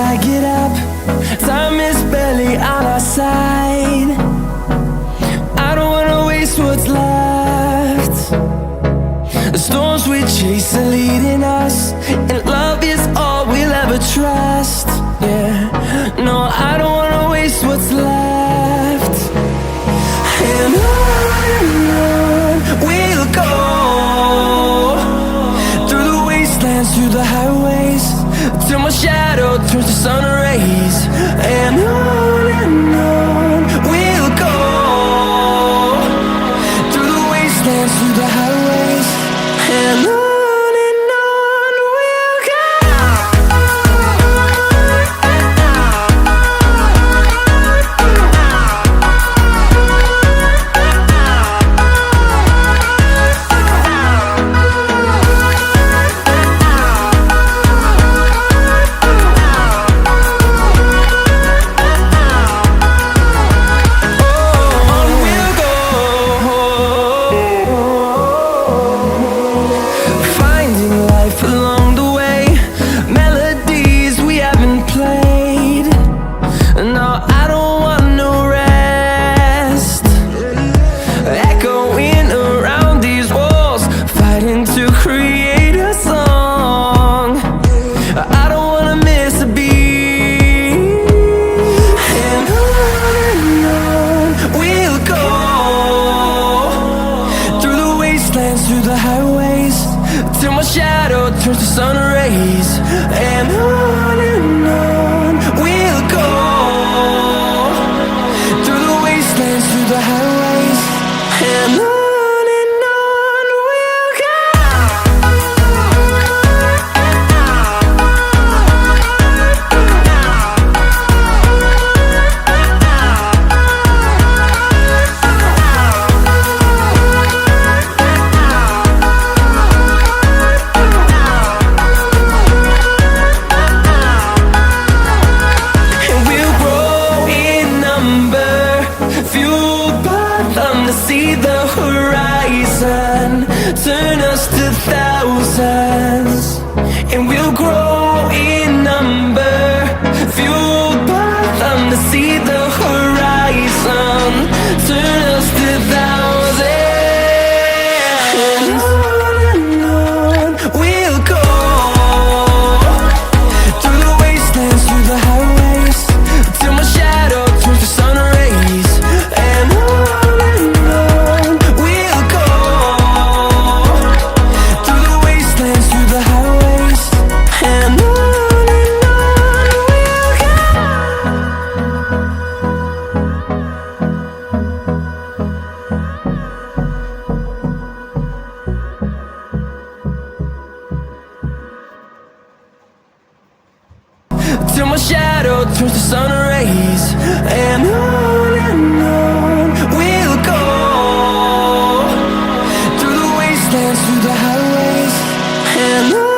I get up, time is barely on our side. I don't wanna waste what's left. The storms we chase are leading us, and love is all we'll ever trust. Yeah, no, I don't wanna waste what's left. And on we'll go, through the wastelands, through the highways, till my shadow turns to sun rays. And on we'll go, through the wastelands, through the highways, and on we'll go. Through the highways, till my shadow turns to sun rays. And on we'll go, through the wastelands, through the highways, and on we'll go. See the horizon turn us to thousands, and we'll grow in number, fueled by them to see the horizon turn us to thousands. And on we'll go, through the wastelands, through the highways, till my shadow turns to sun rays. And till my shadow turns to sun rays. And on we'll go, through the wastelands, through the highways, and on.